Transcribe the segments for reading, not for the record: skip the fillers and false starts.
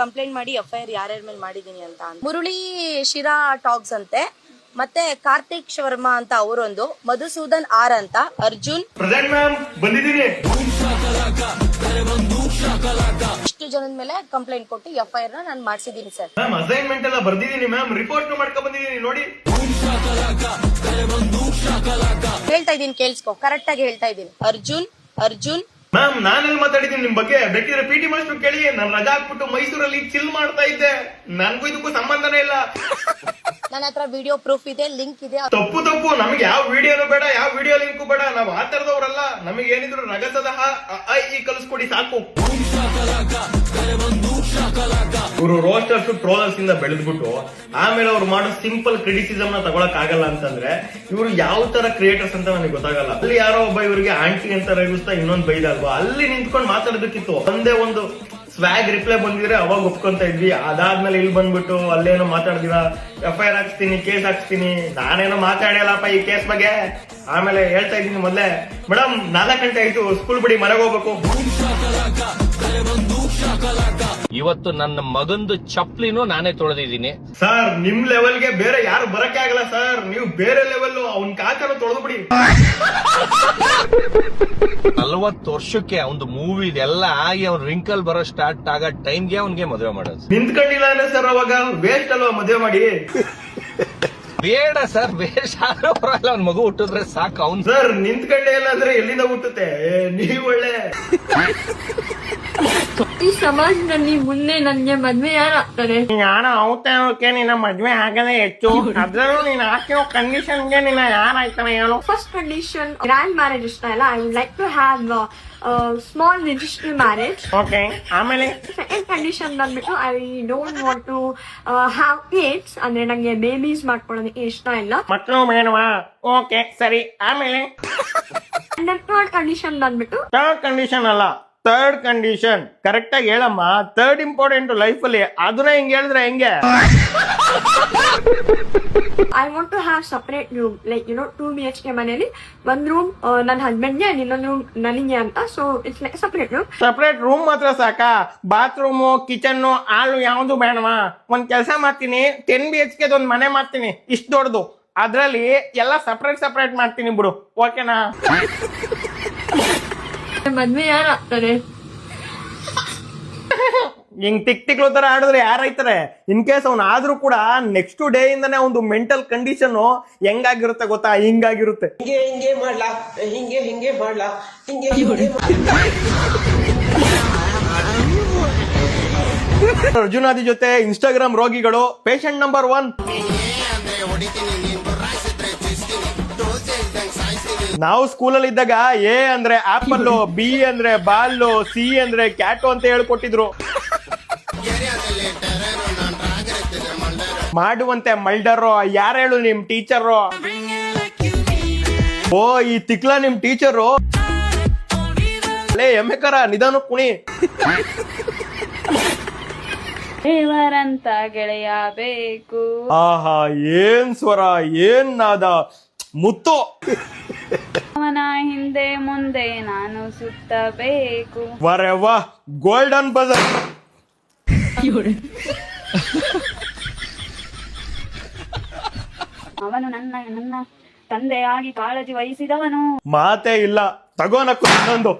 Complaint ಮಾಡಿ FIR ಯಾರ್ಯಾರ ಮೇಲೆ ಮಾಡಿದೀನಿ ಅಂತ. ಮುರಳಿ ಶಿರಾ ಟಾಕ್ಸ್ ಅಂತೆ, ಮತ್ತೆ ಕಾರ್ತಿಕ್ ಶರ್ಮಾ ಅಂತ ಅವರೊಂದು, ಮಧುಸೂದನ್ R ಅಂತ, ಅರ್ಜುನ್ ಬಂದಿದ್ದೀನಿ, ಇಷ್ಟು ಜನದ ಮೇಲೆ ಕಂಪ್ಲೇಂಟ್ ಕೊಟ್ಟು FIR ನಾನು ಮಾಡಿಸಿದೀನಿ ಸರ್. ಮ್ಯಾಮ್ ಅಸೈನ್ಮೆಂಟ್ ಎಲ್ಲ ಬರ್ದಿದ್ದೀನಿ ಮ್ಯಾಮ್, ರಿಪೋರ್ಟ್ ಮಾಡ್ಕೊಂಡ್ ಬಂದಿದ್ದೀನಿ ನೋಡಿ. ಹೇಳ್ತಾ ಇದೀನಿ ಕೇಳಿಸ್ಕೊ, ಕರೆಕ್ಟ್ ಆಗಿ ಹೇಳ್ತಾ ಇದೀನಿ. ಅರ್ಜುನ್ ಮ್ಯಾಮ್ ನಾನೆಲ್ಲಿ ಮಾತಾಡಿದ್ದೀನಿ ನಿಮ್ ಬಗ್ಗೆ? ಬೇಕಿದ್ರೆ PT ಮಾಸ್ಟರ್ ಕೇಳಿ. ನಾನು ರಜಾ ಹಾಕ್ಬಿಟ್ಟು ಮೈಸೂರಲ್ಲಿ ಚಿಲ್ ಮಾಡ್ತಾ ಇದ್ದೆ, ನನ್ಗೂ ಇದಕ್ಕೂ ಸಂಬಂಧನೇ ಇಲ್ಲ. ನನ್ನ ಹತ್ರ ವಿಡಿಯೋ ಪ್ರೂಫ್ ಇದೆ, ಲಿಂಕ್ ಇದೆ. ತಪ್ಪು ನಮಗೆ ಯಾವ ವಿಡಿಯೋನು ಬೇಡ, ಯಾವ ವಿಡಿಯೋ ಲಿಂಕು ಬೇಡ, ನಾವ್ ಆ ತರದವ್ರಲ್ಲ. ನಮಗೆ ಏನಿದ್ರು ರಗಸದ ಈ ಕಲಿಸ್ಕೊಡಿ ಸಾಕು. ಇವರು ರೋಸ್ಟರ್ಸ್ ಟ್ರೋಲರ್ಸ್ ಇಂದ ಬೆಳೆದ್ಬಿಟ್ಟು ಆಮೇಲೆ ಅವ್ರು ಮಾಡೋ ಸಿಂಪಲ್ ಕ್ರಿಟಿಸಿಸಮ್ ನ ತಗೊಳಕ್ ಆಗಲ್ಲ ಅಂತಂದ್ರೆ ಇವರು ಯಾವ ತರ ಕ್ರಿಯೇಟರ್ಸ್ ಅಂತ ನನಗೆ ಗೊತ್ತಾಗಲ್ಲ. ಅಲ್ಲಿ ಯಾರೋ ಒಬ್ಬ ಇವರಿಗೆ ಆಂಟಿ ಅಂತ ರೇಗಿಸ್ತಾ ಇನ್ನೊಂದು ಬೈದಲ್ವಾ, ಅಲ್ಲಿ ನಿಂತ್ಕೊಂಡು ಮಾತಾಡ್ಬೇಕಿತ್ತು. ಒಂದೇ ಒಂದು ಸ್ವ್ಯಾಗ್ ರಿಪ್ಲೈ ಬಂದಿದ್ರೆ ಅವಾಗ ಒಪ್ಕೊಂತ ಇದ್ವಿ. ಅದಾದ್ಮೇಲೆ ಇಲ್ಲಿ ಬಂದ್ಬಿಟ್ಟು ಅಲ್ಲೇನೋ ಮಾತಾಡ್ದಿರ FIR ಹಾಕ್ಸ್ತೀನಿ, ಕೇಸ್ ಹಾಕ್ಸ್ತೀನಿ. ನಾನೇನೋ ಮಾತಾಡಲ್ಲಪ್ಪ ಈ ಕೇಸ್ ಬಗ್ಗೆ. ಆಮೇಲೆ ಹೇಳ್ತಾ ಇದ್ದೀನಿ ಮೊದ್ಲೇ, ಮೇಡಮ್ 4 ಗಂಟೆ ಆಯ್ತು, ಸ್ಕೂಲ್ ಬಿಡಿ, ಮನೆಗೆ ಹೋಗ್ಬೇಕು. ಇವತ್ತು ನನ್ನ ಮಗಂದು ಚಪ್ಲಿನೂ ನಾನೇ ತೊಳೆದಿದ್ದೀನಿ ಸರ್. ನಿಮ್ ಲೆವೆಲ್ಗೆ ಬೇರೆ ಯಾರು ಬರಕ್ಕೆ ಆಗಲ್ಲ ಸರ್, ನೀವು ಬೇರೆ ಲೆವೆಲ್. ಅವ್ನ್ ಕಾಚನು ತೊಳೆದು ಬಿಡಿ. 40 ವರ್ಷಕ್ಕೆ ಒಂದು ಮೂವಿ ಎಲ್ಲ ಆಗಿ ಅವ್ನ್ ರಿಂಕಲ್ ಬರೋ ಸ್ಟಾರ್ಟ್ ಆಗೋ ಟೈಮ್ಗೆ ಅವ್ನಿಗೆ ಮದುವೆ ಮಾಡೋದು. ನಿಂತ್ಕೊಂಡಿಲ್ಲ ಅಂದ್ರೆ ಸರ್ ಅವಾಗ ವೇಸ್ಟ್ ಅಲ್ವಾ ಮದುವೆ ಮಾಡಿ? ಬೇಡ ಸರ್, ವೇಸ್ಟ್ ಆದ್ರೂ ಪರವಾಗಿಲ್ಲ, ಅವ್ನ ಮಗು ಹುಟ್ಟಿದ್ರೆ ಸಾಕು. ಅವ್ನ್ ಸರ್ ನಿಂತ್ಕೊಂಡೇ ಇಲ್ಲ ಅಂದ್ರೆ ಎಲ್ಲಿಂದ ಹುಟ್ಟುತ್ತೆ? ನೀವ್ ಒಳ್ಳೆ ಈ ಸಮಾಜದಲ್ಲಿ ಮುಂದೆ ನನ್ಗೆ ಮದ್ವೆ ಯಾರಾಗ್ತಾರೆ? ಯಾರ ಅವತ್ತೇ ನಿನ್ನ ಮದ್ವೆ ಆಗದೆ ಹೆಚ್ಚು. ಅದ್ರಲ್ಲೂ ನೀನ್ ಹಾಕಿರೋ ಕಂಡೀಷನ್ಗೆ ನಿನ್ನ ಯಾರಾಯ್ತಾನೆ ಹೇಳು? ಫಸ್ಟ್ ಕಂಡೀಷನ್ ಗ್ರ್ಯಾಂಡ್ ಮ್ಯಾರೇಜ್ ಇಷ್ಟ ಇಲ್ಲ. I would like to have small register marriage. Okay, ಆಮೇಲೆ ಸೆಕೆಂಡ್ ಕಂಡೀಷನ್ ಬಂದ್ಬಿಟ್ಟು I don't want to have kids, ಅಂದ್ರೆ ನಂಗೆ ಬೇಬೀಸ್ ಮಾಡ್ಕೊಳ್ಳೋದಕ್ಕೆ ಇಷ್ಟ ಇಲ್ಲ. ಮಕ್ಕಳು ಬೇಡವಾ? ಓಕೆ ಸರಿ, ಆಮೇಲೆ ಥರ್ಡ್ ಕಂಡೀಷನ್ ಬಂದ್ಬಿಟ್ಟು ಥರ್ಡ್ ಕಂಡೀಷನ್ ಅಲ್ಲ, ಥರ್ಡ್ ಕಂಡೀಷನ್ ಕರೆಕ್ಟ್ ಆಗಿ ಹೇಳಮ್ಮ. ಥರ್ಡ್ ಇಂಪಾರ್ಟೆಂಟ್ ಲೈಫ್ ಅಲ್ಲಿ, ಅದನ್ನ ಹಿಂಗ್ ಹೇಳಿದ್ರೆ ಹೆಂಗೆ? I want to have separate room, like 2 BHK ಮನೆಯಲ್ಲಿ ಒಂದ್ ರೂಮ್ ನನ್ನ ಹಸ್ಬೆಂಡ್ಗೆ, ಇನ್ನೊಂದು ರೂಮ್ ನನಗೆ ಅಂತ. So it's like separate room. Separate room ಮಾತ್ರ ಸಾಕಾ? ಬಾತ್ರೂಮು, ಕಿಚನ್, ಹಾಲು ಯಾವ್ದು ಬೇಡವಾ? ಒಂದ್ ಕೆಲಸ ಮಾಡ್ತೀನಿ, 10 BHK ಒಂದ್ ಮನೆ ಮಾಡ್ತೀನಿ, ಇಷ್ಟು ದೊಡ್ಡದು. ಅದ್ರಲ್ಲಿ ಎಲ್ಲ ಸಪರೇಟ್ ಮಾಡ್ತೀನಿ ಬಿಡು, ಓಕೆನಾ? ಮದ್ವೆ ಯಾರಾಗ್ತಾರೆ? ಹಿಂಗ್ ತಿಕ್ಲು ತರ ಆಡಿದ್ರೆ ಯಾರಾಯ್ತಾರೆ? ಇನ್ ಕೇಸ್ ಅವ್ನ ಆದ್ರೂ ಕೂಡ ನೆಕ್ಸ್ಟ್ ಡೇ ಇಂದಾನೆ ಒಂದು ಮೆಂಟಲ್ ಕಂಡೀಷನ್ ಹೆಂಗಾಗಿರುತ್ತೆ ಗೊತ್ತಾ? ಹಿಂಗಾಗಿರುತ್ತೆ. ಹಿಂಗೆ ಮಾಡ್ಲಾ, ಹಿಂಗೆ ಮಾಡ್ಲಾ, ಹಿಂಗೆ. ಅರ್ಜುನಾದಿ ಜೊತೆ ಇನ್ಸ್ಟಾಗ್ರಾಮ್ ರೋಗಿಗಳು ಪೇಷಂಟ್ ನಂಬರ್ 1. ನಾವು ಸ್ಕೂಲಲ್ಲಿ ಇದ್ದಾಗ A ಅಂದ್ರೆ ಆಪಲ್, B ಅಂದ್ರೆ ಬಾಲ್, C ಅಂದ್ರೆ ಕ್ಯಾಟು ಅಂತ ಹೇಳ್ಕೊಟ್ಟಿದ್ರು. ಮಾಡುವಂತೆ ಮಲ್ಡರು ಯಾರು ಹೇಳು? ನಿಮ್ ಟೀಚರು. ಓ ಈ ತಿಕ್ಲ ನಿಮ್ ಟೀಚರು. ಎಮ್ಮೆಕರ ನಿಧಾನ ಕುಣಿ. ದೇವರಂತ ಗೆಳೆಯ ಬೇಕು. ಆಹಾ, ಏನ್ ಸ್ವರ, ಏನ್ ನಾದ, ಮುತ್ತು. ಅವನ ಹಿಂದೆ ಮುಂದೆ ನಾನು ಸುತ್ತಬೇಕು. ವರೆ ವಾ, ಗೋಲ್ಡನ್ ಬಜರ್. ಅವನು ನನ್ನ ತಂದೆಯಾಗಿ ಕಾಳಜಿ ವಹಿಸಿದವನು. ಮಾತೇ ಇಲ್ಲ, ತಗೋನಕ್ಕು ಇನ್ನೊಂದು.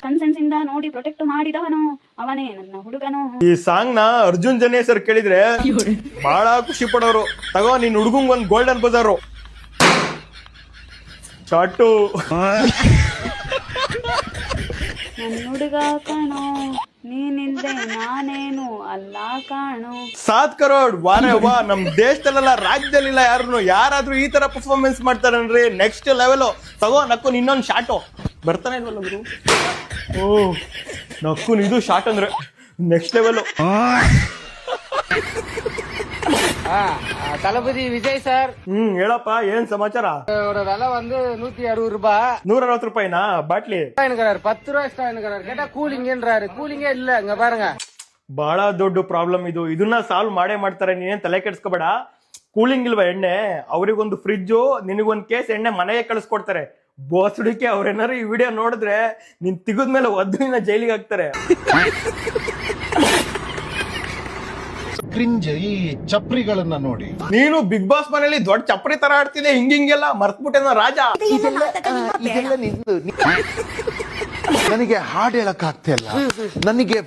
ಕನ್ಸೆನ್ಸ್ ಇಂದ ನೋಡಿ ಪ್ರೊಟೆಕ್ಟ್ ಮಾಡಿದವನು, ಅವನೇ ನನ್ನ ಹುಡುಗನು. ಈ ಸಾಂಗ್ ನ ಅರ್ಜುನ್ ಜನ್ಯ ಸರ್ ಕೇಳಿದ್ರೆ ಬಹಳ ಖುಷಿ ಪಡೋರು. ತಗೋ ನಿನ್ ಹುಡುಗಂಗ್ ಒಂದ್ ಗೋಲ್ಡನ್ ಬಜಾರು. ಚಾಟು ನನ್ನ ಹುಡುಗ ಕಾಣೋ, ನೀನಿಲ್ದೆ ನಾನೇನು ಅಲ್ಲ ಕಾಣು. 7 crore. ವಾರೆ ವಾ, ನಮ್ ದೇಶದಲ್ಲೆಲ್ಲ ರಾಜ್ಯದಲ್ಲಿಲ್ಲ ಯಾರಾದ್ರೂ ಈ ತರ ಪರ್ಫಾರ್ಮೆನ್ಸ್ ಮಾಡ್ತಾರನ್ರಿ, ನೆಕ್ಸ್ಟ್ ಲೆವೆಲ್. ತಗೋ ನಕ್ಕು ಇನ್ನೊಂದು ಶಾಟು. ಬರ್ತಾನೆ ಇಲ್ವಲ್ಲ ಗುರು? ಓ ನಕ್ಕು ಇದು ಶಾಟ್ ಅಂದ್ರೆ ನೆಕ್ಸ್ಟ್ ಲೆವೆಲ್. தளபதி விஜய் சார். ಹೇಳಪ್ಪ, ಏನ್ ಸಮಾಚಾರ? விலை வந்து 160 ரூபாய். 160 ರೂಪಾಯಿನಾ ಬಾಟ್ಲಿ? 10 ரூபாய் எக்ஸ்ட்ரா கேட்டா கூலிங்கன்றாரு. கூலிங்கே இல்ல, இங்க பாருங்க. ಬಹಳ ದೊಡ್ಡ ಪ್ರಾಬ್ಲಮ್ ಇದು. ಇದನ್ನ ಸಾಲ್ವ್ ಮಾಡೇ ಮಾಡ್ತಾರೆ, ನೀನೇನ್ ತಲೆ ಕೆಡಿಸ್ಕೋಬೇಡ. ಕೂಲಿಂಗ್ ಇಲ್ವಾ ಎಣ್ಣೆ? ಅವ್ರಿಗೊಂದು ಫ್ರಿಡ್ಜು, ನಿನಗೊಂದು ಕೇಸ್ ಎಣ್ಣೆ ಮನೆಗೆ ಕಳಿಸ್ಕೊಡ್ತಾರೆ. ಬೋಸುಡಿಕೆ ಅವ್ರೇನಾರು ಈ ವಿಡಿಯೋ ನೋಡಿದ್ರೆ ನಿನ್ ತೆಗೆದ್ಮೇಲೆ ಒದ್ದು ನಿನ್ನ ಜೈಲಿಗೆ ಹಾಕ್ತಾರೆ. ಕ್ರಿಂಜ್ ಈ ಚಪ್ರಿಗಳನ್ನ ನೋಡಿ. ನೀನು ಬಿಗ್ ಬಾಸ್ ಮನೇಲಿ ದೊಡ್ಡ ಚಪ್ರಿ ತರ ಆಡ್ತಿದೆ, ಹಿಂಗೆಲ್ಲ ಮರ್ತ್ಬಿಟ್ಟೆನ ರಾಜ. ಇದೆಲ್ಲ ನಿಂದು. ನನಗೆ ಹಾಡು ಹೇಳಕ್ ಆಗ್ತಿಲ್ಲ, ನನಗೆ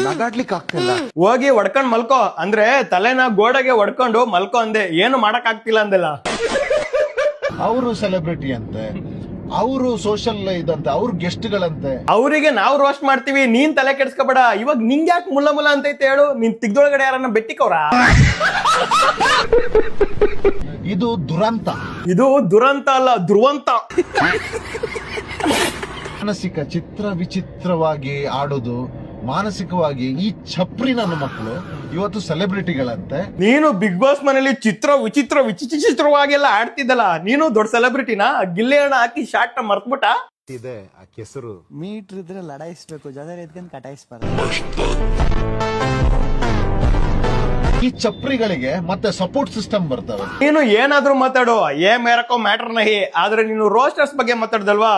ನಗಾಡ್ಲಿಕ್ಕೆ ಆಗ್ತಿಲ್ಲ. ಹೋಗಿ ಹೊಡ್ಕೊಂಡ್ ಮಲ್ಕೋ ಅಂದ್ರೆ ತಲೆನ ಗೋಡೆಗೆ ಹೊಡ್ಕೊಂಡು ಮಲ್ಕೋ ಅಂದೆ, ಏನು ಮಾಡಕ್ ಆಗ್ತಿಲ್ಲ ಅಂದೆಲ್ಲ. ಅವರು ಸೆಲೆಬ್ರಿಟಿ ಅಂತೆ, ಅವರು ಸೋಷಲ್ ಇದಂತೆ, ಅವ್ರ ಗೆಸ್ಟ್ಗಳಂತೆ. ಅವರಿಗೆ ನಾವು ರೋಸ್ಟ್ ಮಾಡ್ತೀವಿ, ನೀನ್ ತಲೆ ಕೆಡ್ಸ್ಕೊಬೇಡ. ಇವಾಗ ನಿಂಗೆ ಯಾಕೆ ಮುಲ್ಲ ಮುಲ್ಲ ಅಂತೈತೆ ಹೇಳು? ನಿನ್ ತಿಗ್ದೊಳಗಡೆ ಯಾರನ್ನ ಬೆಟ್ಟಿಕವ್ರ? ಇದು ದುರಂತ. ಇದು ದುರಂತ ಅಲ್ಲ, ಧ್ರುವಂತ. ಮಾನಸಿಕ ಚಿತ್ರ ವಿಚಿತ್ರವಾಗಿ ಆಡೋದು, ಮಾನಸಿಕವಾಗಿ ಈ ಚಪ್ರಿ ನನ್ನ ಮಕ್ಕಳು ಇವತ್ತು ಸೆಲೆಬ್ರಿಟಿಗಳಂತೆ. ನೀನು ಬಿಗ್ ಬಾಸ್ ಮನೇಲಿ ವಿಚಿತ್ರವಾಗೆಲ್ಲ ಆಡ್ತಿದ್ದಲ್ಲ, ನೀನು ದೊಡ್ಡ ಸೆಲೆಬ್ರಿಟಿನಾ? ಗಿಲ್ಲಿ ಹಣ ಹಾಕಿ ಶಾರ್ಟ್ ಮರ್ತ್ಬಿಟ್ಟ. ಇದೆ ಆ ಕೆಸರು. ಮೀಟ್ರ್ ಇದ್ರೆ ಲಡಾಯಿಸ್ಬೇಕು, ಜೊತೆ ಎದ್ಕೊಂಡು ಕಟಾಯಿಸ್ಬಾರ್ದು. ಈ ಚಪ್ರಿಗಳಿಗೆ ಮತ್ತೆ ಸಪೋರ್ಟ್ ಸಿಸ್ಟಮ್ ಬರ್ತವೆ. ನೀನು ಏನಾದ್ರೂ ಮಾತಾಡು, ಮೇರಕೋ ಮ್ಯಾಟರ್ ನಹಿ, ಆದ್ರೆ ನೀನು ರೋಸ್ಟರ್ಸ್ ಬಗ್ಗೆ ಮಾತಾಡ್ದಲ್ವಾ,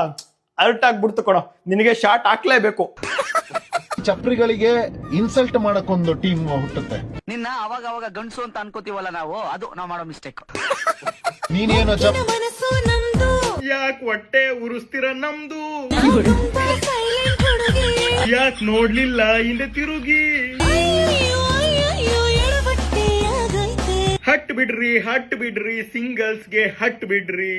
ಅರ್ಟ್ ಆಗ್ಬಿಡ್ತು ಕೊಡೋ, ನಿನಗೆ ಶಾರ್ಟ್ ಹಾಕ್ಲೇಬೇಕು. ಚಪ್ರಿಗಳಿಗೆ ಇನ್ಸಲ್ಟ್ ಮಾಡಕ್ಕೊಂದು ಟೀಮ್ ಹುಟ್ಟುತ್ತೆ. ನಿನ್ನ ಅವಾಗ ಗಂಡಸು ಅಂತ ಅನ್ಕೋತೀವಲ್ಲ ನಾವು, ಅದು ನಾವು ಮಾಡೋ ಮಿಸ್ಟೇಕ್. ನೀನೇನೋ ಯಾಕೆ ಹೊಟ್ಟೆ ಉರಿಸ್ತಿರ ನಮ್ದು? ಯಾಕೆ ನೋಡ್ಲಿಲ್ಲ ಹಿಂದೆ ತಿರುಗಿ? ಹಟ್ ಬಿಡ್ರಿ ಸಿಂಗಲ್ಸ್ಗೆ ಹಟ್ ಬಿಡ್ರಿ.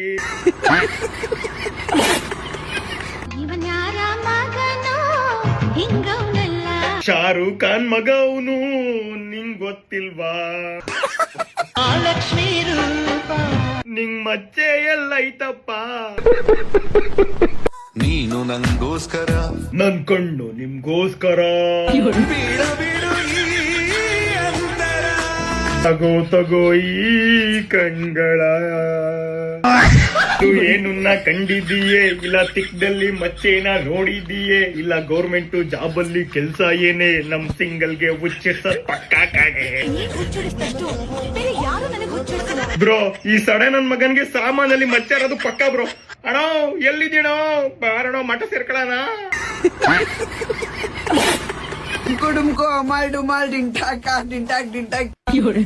ಶಾರುಖ್ ಖಾನ್ ಮಗ ಅವನು, ನಿಂಗ್ ಗೊತ್ತಿಲ್ವಾ? ನಿಂಗ್ ಮಚ್ಚೆ ಎಲ್ಲೈತಪ್ಪ. ನೀನು ನಂಗೋಸ್ಕರ, ನನ್ ಕಣ್ಣು ನಿಮ್ಗೋಸ್ಕರ. ತಗೋ ಈ ಕಣ್ಗಳ. ಏನುನ್ನ ಕಂಡಿದೀಯೇ, ಇಲ್ಲ ತಿಕ್ದಲ್ಲಿ ಮಚ್ಚೇನ ನೋಡಿದೀಯೇ, ಇಲ್ಲ ಗೌರ್ಮೆಂಟ್ ಜಾಬ್ ಅಲ್ಲಿ ಕೆಲ್ಸ ಏನೇ, ನಮ್ ಸಿಂಗಲ್ಗೆ ಹುಚ್ಚಿಸ ಪಕ್ಕ ಕಾಗೆ. ಬ್ರೋ, ಈ ಸಡೆ ನನ್ ಮಗನ್ಗೆ ಸಾಮಾನಲ್ಲಿ ಮಚ್ಚ ಇರೋದು ಪಕ್ಕ ಬ್ರೋ. ಅಣ್ಣ ಎಲ್ಲಿದ್ದೀಣೋ, ಬಾರಣ ಮಠ ಸೇರ್ಕೊಳ್ಳೋಣ.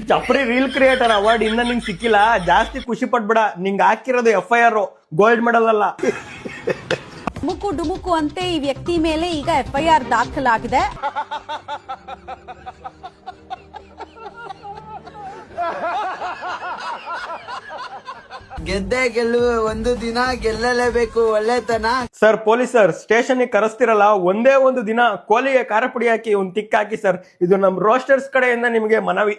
ಚಪ್ರಿ ರೀಲ್ ಕ್ರಿಯೇಟರ್ ಅವಾರ್ಡ್ ಇನ್ನ ನಿಂಗ್ ಸಿಕ್ಕಿಲ್ಲ, ಜಾಸ್ತಿ ಖುಷಿ ಪಡ್ಬೇಡ. ನಿಂಗ್ ಹಾಕಿರೋದು FIR, ಗೋಲ್ಡ್ ಮೆಡಲ್ ಅಲ್ಲ. ಮುಕ್ಕು ಡುಮುಕು ಅಂತೆ ಈ ವ್ಯಕ್ತಿ ಮೇಲೆ ಈಗ FIR ದಾಖಲಾಗಿದೆ. ಗೆದ್ದೆ ಗೆಲ್ಲುವ ಒಂದು ದಿನ ಗೆಲ್ಲಲೇಬೇಕು, ಒಳ್ಳೆತನ. ಸರ್ ಪೊಲೀಸರ್, ಸ್ಟೇಷನ್ ಕರೆಸ್ತಿರಲ್ಲ, ಒಂದೇ ಒಂದು ದಿನ ಕೋಲಿಗೆ ಖಾರ ಪುಡಿ ಹಾಕಿ ಒಂದ್ ತಿಕ್ ಹಾಕಿ ಸರ್. ಇದು ನಮ್ ರೋಸ್ಟರ್ಸ್ ಕಡೆಯಿಂದ ನಿಮಗೆ ಮನವಿ.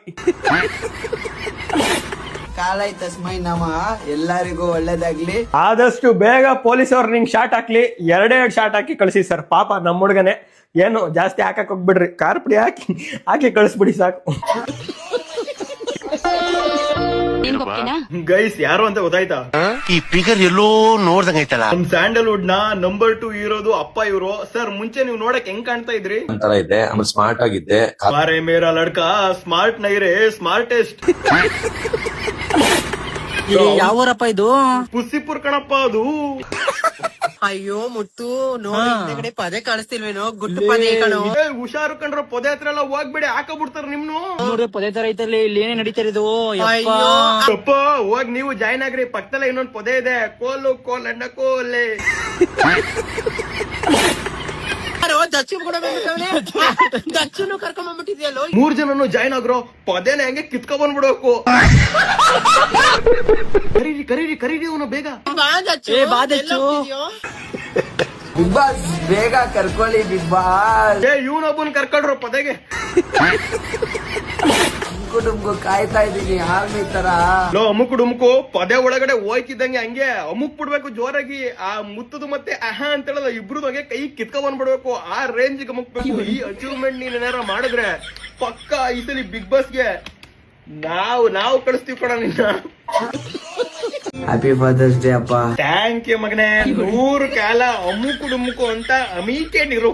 ಕಾಲೈ ತಸ್ಮೈ ನಮಃ. ಎಲ್ಲರಿಗೂ ಒಳ್ಳೇದಾಗ್ಲಿ. ಆದಷ್ಟು ಬೇಗ ಪೊಲೀಸ್ ಅವ್ರು ನಿಂಗೆ ಶಾಟ್ ಹಾಕ್ಲಿ, 2 ಶಾಟ್ ಹಾಕಿ ಕಳಿಸಿ ಸರ್. ಪಾಪ ನಮ್ಮ ಹುಡುಗನೆ, ಏನು ಜಾಸ್ತಿ ಹಾಕಕ್ ಹೋಗ್ಬಿಡ್ರಿ, ಖಾರ ಪುಡಿ ಹಾಕಿ ಕಳಿಸ್ಬಿಡಿ ಸಾಕು. ಗೈಸ್, ಯಾರು ಅಂತ ಗೊತ್ತಾಯ್ತಾ? ಈ ಫಿಗರ್ ಎಲ್ಲೋ ನೋಡ್ದಂಗೈತಲ್ಲ. ನಮ್ ಸ್ಯಾಂಡಲ್ವುಡ್ ನ ನಂಬರ್ 2 ಇರೋದು ಅಪ್ಪ ಇವರು. ಸರ್ ಮುಂಚೆ ನೀವು ನೋಡಕ್ ಹೆಂಗ್ ಕಾಣ್ತಾ ಇದ್ರಿ? ಒಂಥರ ಇದೆ, ಆಮೇಲೆ ಸ್ಮಾರ್ಟ್ ಆಗಿದ್ದೆ. ಮಾರೇ ಮೇರಾ ಲಡ್ಕಾ ಸ್ಮಾರ್ಟ್ ನೈರೇ ಸ್ಮಾರ್ಟೆಸ್ಟ್. ಯಾವೂರಪ್ಪ ಇದು? ಪುಸ್ಸಿಪುರ್ ಕಣಪ್ಪ ಅದು. ಅಯ್ಯೋ ಮುತ್ತು, ನೋಡಿ ಹಿಂದೆಗಡೆ ಪದೇ ಕಾಣಿಸ್ತಿಲ್ವೇನೋ, ಗುಟ್ಟು ಪದೇ ಕಣೋ. ಹುಷಾರು ಕಂಡ್ರ ಪೊದೆ ಹತ್ರ ಎಲ್ಲ ಹೋಗ್ಬೇಡಿ, ಹಾಕಬಿಡ್ತಾರ ನಿಮ್ನು. ನೋಡಿ ಪದೇ ತರ ಐತಲ್ಲಿ, ಇಲ್ಲಿ ಏನೇ ನಡೀತಿರೋದು? ಅಪ್ಪ ಹೋಗ್ ನೀವು ಜಾಯ್ನ್ ಆಗ್ರಿ, ಪಕ್ಕದಲ್ಲೇ ಇನ್ನೊಂದು ಪೊದೆ ಇದೆ. ಕೋಲಣ್ಣ ಕೋಲೆ. ದಚ್ಚನ್ನು ಕರ್ಕೊಂಡ್ ಬಂದ್ಬಿಟ್ಟಿದ್ಯಲ್ಲೋ. 3 ಜನನು ಜಾಯ್ನ್ ಆಗ್ರೋ, ಪದೇನ ಹೆಂಗೆ ಕಿತ್ಕೊ ಬಂದ್ಬಿಡ್ಬೇಕು. ಕರೀರಿ ಅವನು ಬೇಗ. ಬಿಗ್ ಬಾಸ್ ಬೇಗ ಕರ್ಕೊಳ್ಳಿ, ಬಿಗ್ ಬಾಸ್. ಇವನೊಬ್ಬನ್ ಕರ್ಕೊಳ್ರು ಪದೆಗೆ. ಕುಟುಂಬ ಕಾಯ್ತಾ ಇದೀನಿ, ಆರ್ಮಿ ತರ. ಅಮುಕ್ ಡುಮುಕು ಪದೇ ಒಳಗಡೆ ಹೋಯ್ತಿದ್ದಂಗೆ ಹಂಗೆ ಅಮುಕ್ ಬಿಡ್ಬೇಕು ಜೋರಾಗಿ. ಆ ಮುತ್ತದು ಮತ್ತೆ ಅಂತ ಹೇಳಲ್ಲ, ಇಬ್ರು ಹಂಗೆ ಕೈ ಕಿತ್ಕೊ ಬಂದ್ಬಿಡ್ಬೇಕು. ಆ ರೇಂಜ್ ಅಮುಕ್ಬೇಕು. ಈ ಅಚೀವ್ಮೆಂಟ್ ನೀನ್ ಏನಾರ ಮಾಡಿದ್ರೆ ಪಕ್ಕ ಈ ಸಲ ಬಿಗ್ ಬಾಸ್ಗೆ ನಾವು ಕಳಿಸ್ತೀವಿ ಕೊಡ ನಿನ್ನ. ಹ್ಯಾಪಿ ಫಾದರ್ಸ್ ಡೇ ಅಪ್ಪ. ಥ್ಯಾಂಕ್ ಯು ಮಗನೇ. 100 ಕಾಲ ಅಮುಕು ಡುಮುಕು ಅಂತ ಅಮೀಕೆ ನೀರು.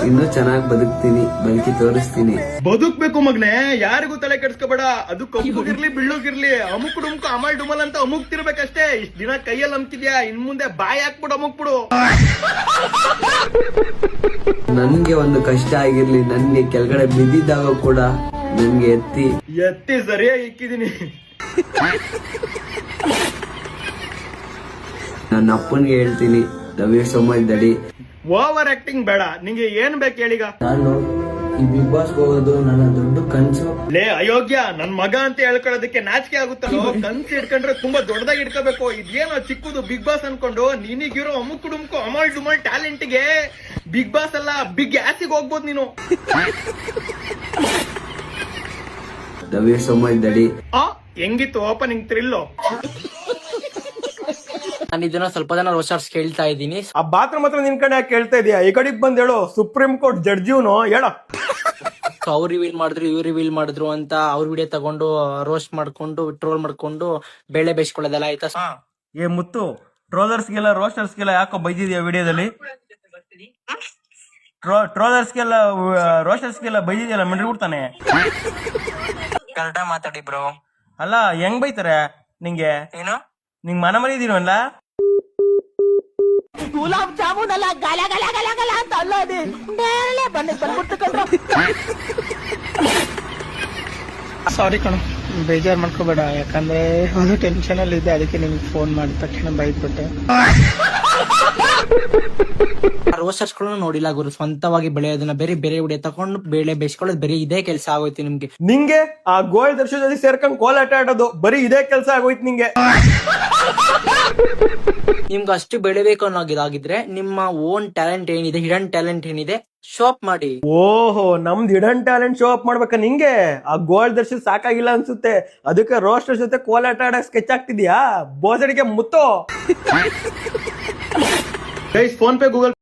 ಇನ್ನೂ ಚೆನ್ನಾಗಿ ಬದುಕ್ತೀನಿ, ಬದುಕಿ ತೋರಿಸ್ತೀನಿ. ಬದುಕ್ಬೇಕು ಮಗ್ನೆ, ಯಾರಿಗೂ ತಲೆ ಕೆಡ್ಸ್ಕೊಬೇಡ. ಅದು ಕಪ್ಪುಗಿರ್ಲಿ ಬಿಳ್ಳುಗಿರ್ಲಿ, ಅಮುಕ್ ಡುಮ್ಕು ಅಮಲ್ ಡುಮಲ್ ಅಂತ ಅಮುಕ್ತಿರ್ಬೇಕಷ್ಟೇ. ಇಷ್ಟ ದಿನ ಕೈಯಲ್ಲಿ ಅಮ್ಕಿದ್ಯಾ, ಇನ್ ಮುಂದೆ ಬಾಯಿ ಹಾಕ್ಬಿಡು ಅಮುಕ್ಬಿಡು. ನನ್ಗೆ ಒಂದು ಕಷ್ಟ ಆಗಿರ್ಲಿ, ನನ್ಗೆ ಕೆಳಗಡೆ ಬಿದ್ದಿದ್ದಾಗ ಕೂಡ ನನ್ಗೆ ಎತ್ತಿ ಸರಿಯಾಗಿ ಇಕ್ಕಿದೀನಿ. ನನ್ನ ಅಪ್ಪನ್ಗೆ ಹೇಳ್ತೀನಿ, love you so much daddy. Over acting ಬೇಡ, ನಿಂಗೆ ಏನ್ ಬೇಕು ಹೇಳೀಗ? ನಾನು ಈ ಬಿಗ್ ಬಾಸ್ ಹೋಗೋದು ನನ್ನ ದೊಡ್ಡ ಕನ್ಸು. ಲೇ ಅಯೋಗ್ಯ, ನನ್ ಮಗ ಅಂತ ಹೇಳ್ಕೊಳ್ಳೋದಕ್ಕೆ ನಾಚಿಕೆ ಆಗುತ್ತಲ್ಲೋ. ಕನ್ಸು ಇಟ್ಕೊಂಡ್ರೆ ತುಂಬಾ ದೊಡ್ಡದಾಗಿ ಇಟ್ಕೋಬೇಕು. ಇದೇನೋ ಚಿಕ್ಕದು ಬಿಗ್ ಬಾಸ್ ಅನ್ಕೊಂಡು ನಿನಗಿರೋ ಅಮುಕ್ ಡುಮ್ಕು ಅಮಲ್ ಡುಮಲ್ ಟ್ಯಾಲೆಂಟ್ಗೆ ಬಿಗ್ ಬಾಸ್ ಅಲ್ಲ, ಬಿಗ್ ಆಸಿಗೆ ಹೋಗ್ಬೋದು ನೀನು. Love you so much daddy. ಹೆಂಗಿತ್ತು ಓಪನಿಂಗ್ ಥ್ರಿಲ್ಲು? ನಾನು ಇದನ್ನ ಸ್ವಲ್ಪ ಜನ ರೋಸ್ಟರ್ಸ್ ಕೇಳ್ತಾ ಇದ್ದೀನಿ. ಆ ಬಾತ್ರೂಮ್ ಹತ್ರ ನಿನ್ ಕಡೆ ಕೇಳ್ತಾ ಇದೀಯಾ? ಈ ಕಡೆಗ್ ಬಂದ್ ಹೇಳು, ಸುಪ್ರೀಂ ಕೋರ್ಟ್ ಜಡ್ಜ್ ಇವನು, ಹೇಳ. ಅವ್ರು ರಿವೀಲ್ ಮಾಡಿದ್ರು, ಇವ್ರು ರಿವೀಲ್ ಮಾಡಿದ್ರು ಅಂತ ಅವ್ರ ವಿಡಿಯೋ ತಗೊಂಡು ರೋಸ್ಟ್ ಮಾಡ್ಕೊಂಡು ಟ್ರೋಲ್ ಮಾಡ್ಕೊಂಡು ಬೇಳೆ ಬೇಯಿಸ್ಕೊಳ್ಳೋದೆಲ್ಲ ಆಯ್ತಾ? ಏ ಮುತ್ತು, ಟ್ರೋಲರ್ಸ್ಗೆಲ್ಲ ರೋಸ್ಟರ್ಸ್ಗೆಲ್ಲ ಯಾಕೋ ಬೈದಿದ್ಯಾ ವಿಡಿಯೋದಲ್ಲಿ? ಟ್ರೋಲರ್ಸ್ಗೆಲ್ಲ ರೋಸ್ಟರ್ಸ್ಗೆಲ್ಲ ಬೈದಿದ್ಯಲ್ಲ, ಮಿಂಡ್ರಿ ಬಿಡ್ತಾನೆ. ಕರೆಕ್ಟಾಗಿ ಮಾತಾಡಿ ಬ್ರೋ. ಅಲ್ಲ ಹೆಂಗ್ ಬೈತಾರೆ ನಿಂಗೆ? ಏನು ನಿಂಗ್ ಮನ ಮರಿದೀನಲ್ಲ? ಗುಲಾಬ್ ಜಾಮೂನ್ ಅಲ್ಲ, ಗಲ ಗಲ ಗಲ ಗಲ ಅಂತ ಅಲ್ಲದೆ ಬಂದ್ಬಿಟ್ಟು ಕಣ್ರ. ಸಾರಿ ಕಣ, ಬೇಜಾರ್ ಮಾಡ್ಕೋಬೇಡ. ಯಾಕಂದ್ರೆ ಒಂದು ಟೆನ್ಷನ್ ಅಲ್ಲಿ ಇದೆ, ಅದಕ್ಕೆ ನಿಮ್ಗೆ ಫೋನ್ ಮಾಡಿದ ತಕ್ಷಣ ಬೈದ್ಬಿಟ್ಟೆ. ರೋಸ್ಟರ್ಸ್ ಗಳು ನೋಡಿಲ್ಲ ಗುರು, ಸ್ವಂತವಾಗಿ ಬೆಳೆಯೋದನ್ನ ಬೇರೆ ಬೇರೆ ವಿಡಿಯೋ ತಗೊಂಡು ಬೇಳೆ ಬೇಯಿಸ್ಕೊಳ್ಳೋದು ಬರೀ ಇದೇ ಕೆಲಸ ಆಗೋಯ್ತು ನಿಮ್ಗೆ. ನಿಂಗೆ ಆ ಗೋಳ್ ದರ್ಶನ ಜೊತೆ ಸೇರ್ಕೊಂಡ್ ಕೋಲಾಟ ಆಡೋದು ಬರೀ ಇದೇ ಕೆಲಸ ಆಗೋಯ್ತು ನಿಂಗೆ. ನಿಮ್ಗೆ ಅಷ್ಟು ಬೆಳಿಬೇಕು ಅನ್ನೋದಾಗಿದ್ರೆ ನಿಮ್ಮ ಓನ್ ಟ್ಯಾಲೆಂಟ್ ಏನಿದೆ, ಹಿಡನ್ ಟ್ಯಾಲೆಂಟ್ ಏನಿದೆ, ಶೋ ಅಪ್ ಮಾಡಿ. ಓಹೋ, ನಮ್ದು ಹಿಡನ್ ಟ್ಯಾಲೆಂಟ್ ಶೋ ಅಪ್ ಮಾಡ್ಬೇಕಾ ನಿಂಗೆ? ಆ ಗೋಲ್ಡ್ ದರ್ಶನ್ ಸಾಕಾಗಿಲ್ಲ ಅನ್ಸುತ್ತೆ, ಅದಕ್ಕೆ ರೋಸ್ಟರ್ ಜೊತೆ ಕೋಲಾಟ ಆಡಕ್ ಸ್ಕೆಚ್ ಆಗ್ತಿದ್ಯಾ? ಬೋಸಡಿಗೆ ಮುತ್ತೋ. PhonePe Google